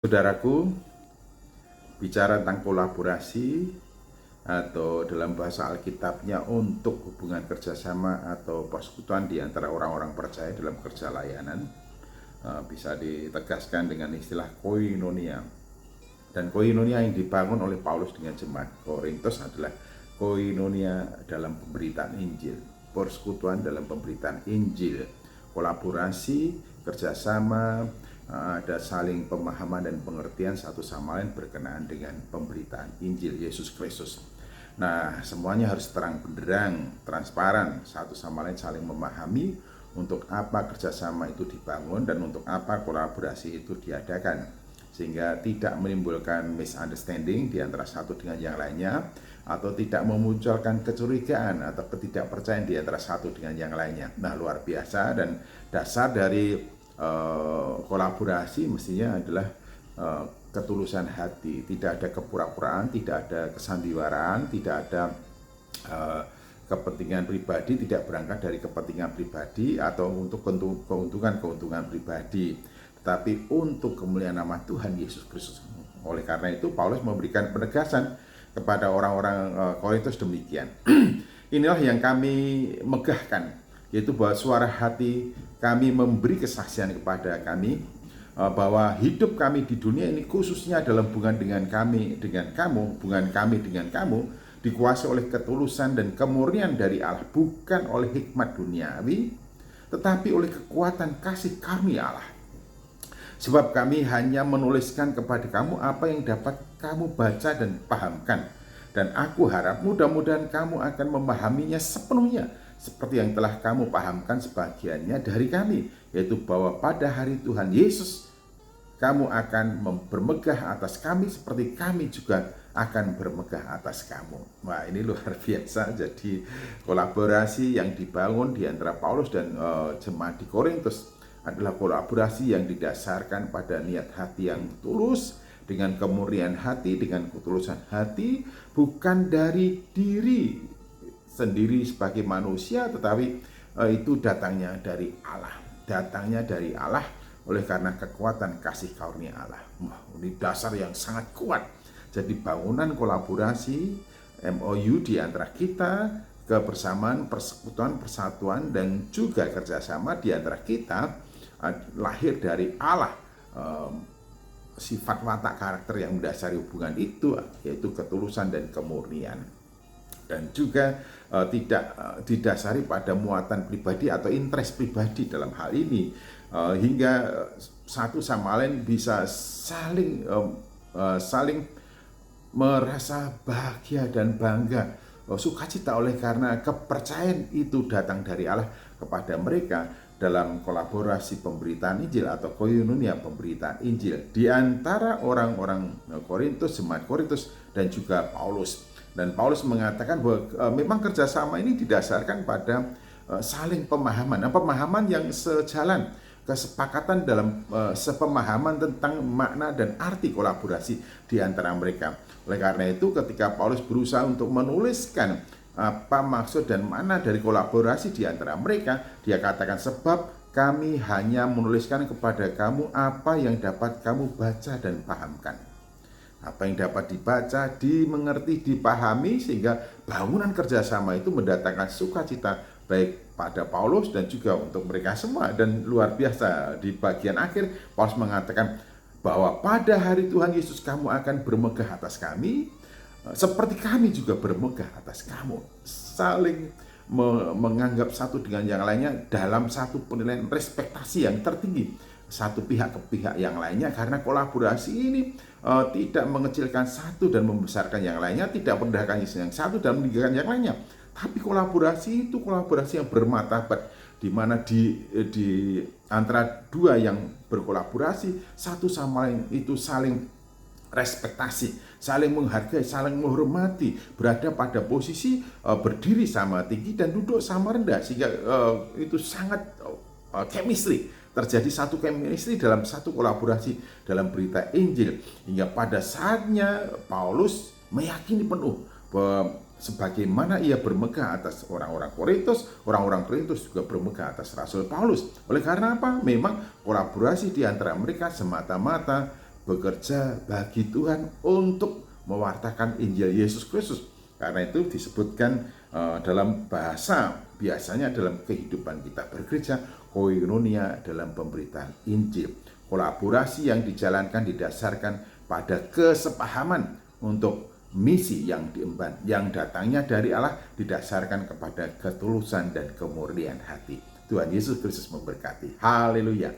Saudaraku, bicara tentang kolaborasi atau dalam bahasa Alkitabnya untuk hubungan kerjasama atau persekutuan di antara orang-orang percaya dalam kerja layanan, bisa ditegaskan dengan istilah koinonia. Dan koinonia yang dibangun oleh Paulus dengan jemaat Korintus adalah koinonia dalam pemberitaan Injil, persekutuan dalam pemberitaan Injil, kolaborasi, kerjasama, ada saling pemahaman dan pengertian satu sama lain berkenaan dengan pemberitaan Injil Yesus Kristus. Nah, semuanya harus terang benderang, transparan, satu sama lain saling memahami untuk apa kerjasama itu dibangun dan untuk apa kolaborasi itu diadakan, sehingga tidak menimbulkan misunderstanding di antara satu dengan yang lainnya, atau tidak memunculkan kecurigaan atau ketidakpercayaan di antara satu dengan yang lainnya. Nah, luar biasa, dan dasar dari kolaborasi mestinya adalah ketulusan hati, tidak ada kepura-puraan, tidak ada kesandiwaraan, tidak ada kepentingan pribadi, tidak berangkat dari kepentingan pribadi atau untuk keuntungan pribadi, tetapi untuk kemuliaan nama Tuhan Yesus Kristus. Oleh karena itu Paulus memberikan penegasan kepada orang-orang Korintus demikian. Inilah yang kami megahkan, yaitu bahwa suara hati kami memberi kesaksian kepada kami bahwa hidup kami di dunia ini, khususnya dalam hubungan dengan kami dengan kamu, hubungan kami dengan kamu, dikuasai oleh ketulusan dan kemurnian dari Allah, bukan oleh hikmat duniawi, tetapi oleh kekuatan kasih karunia Allah. Sebab kami hanya menuliskan kepada kamu apa yang dapat kamu baca dan pahamkan, dan aku harap mudah-mudahan kamu akan memahaminya sepenuhnya, seperti yang telah kamu pahamkan sebagiannya dari kami, yaitu bahwa pada hari Tuhan Yesus kamu akan bermegah atas kami seperti kami juga akan bermegah atas kamu. Wah, ini luar biasa. Jadi kolaborasi yang dibangun di antara Paulus dan jemaat di Korintus adalah kolaborasi yang didasarkan pada niat hati yang tulus, dengan kemurnian hati, dengan ketulusan hati, bukan dari diri sendiri sebagai manusia, tetapi itu datangnya dari Allah. Datangnya dari Allah oleh karena kekuatan kasih karunia Allah. Wah, ini dasar yang sangat kuat. Jadi bangunan kolaborasi, MOU di antara kita, kebersamaan, persekutuan, persatuan, dan juga kerjasama di antara kita lahir dari Allah. Sifat watak karakter yang mendasari hubungan itu yaitu ketulusan dan kemurnian, dan juga tidak didasari pada muatan pribadi atau interest pribadi dalam hal ini, hingga satu sama lain bisa saling merasa bahagia dan bangga, sukacita oleh karena kepercayaan itu datang dari Allah kepada mereka dalam kolaborasi pemberitaan Injil atau koinonia pemberitaan Injil di antara orang-orang Korintus, jemaat Korintus, dan juga Paulus. Dan Paulus mengatakan bahwa memang kerjasama ini didasarkan pada saling pemahaman, pemahaman yang sejalan, kesepakatan dalam sepemahaman tentang makna dan arti kolaborasi di antara mereka. Oleh karena itu ketika Paulus berusaha untuk menuliskan apa maksud dan makna dari kolaborasi di antara mereka, dia katakan, sebab kami hanya menuliskan kepada kamu apa yang dapat kamu baca dan pahamkan. Apa yang dapat dibaca, dimengerti, dipahami, sehingga bangunan kerjasama itu mendatangkan sukacita baik pada Paulus dan juga untuk mereka semua. Dan luar biasa, di bagian akhir Paulus mengatakan bahwa pada hari Tuhan Yesus kamu akan bermegah atas kami, seperti kami juga bermegah atas kamu. Saling menganggap satu dengan yang lainnya dalam satu penilaian respektasi yang tertinggi, satu pihak ke pihak yang lainnya, karena kolaborasi ini tidak mengecilkan satu dan membesarkan yang lainnya, tidak merendahkan yang satu dan meninggikan yang lainnya, tapi kolaborasi itu kolaborasi yang bermartabat, di mana di antara dua yang berkolaborasi, satu sama lain itu saling respektasi, saling menghargai, saling menghormati, berada pada posisi berdiri sama tinggi dan duduk sama rendah, sehingga itu sangat chemistry, terjadi satu chemistry dalam satu kolaborasi dalam berita Injil, hingga pada saatnya Paulus meyakini penuh bahwa sebagaimana ia bermegah atas orang-orang Korintus juga bermegah atas Rasul Paulus. Oleh karena apa? Memang kolaborasi di antara mereka semata-mata bekerja bagi Tuhan untuk mewartakan Injil Yesus Kristus. Karena itu disebutkan dalam bahasa biasanya dalam kehidupan kita bergereja, koinonia dalam pemberitaan Injil. Kolaborasi yang dijalankan didasarkan pada kesepahaman untuk misi yang diemban, yang datangnya dari Allah didasarkan kepada ketulusan dan kemurnian hati. Tuhan Yesus Kristus memberkati. Haleluya.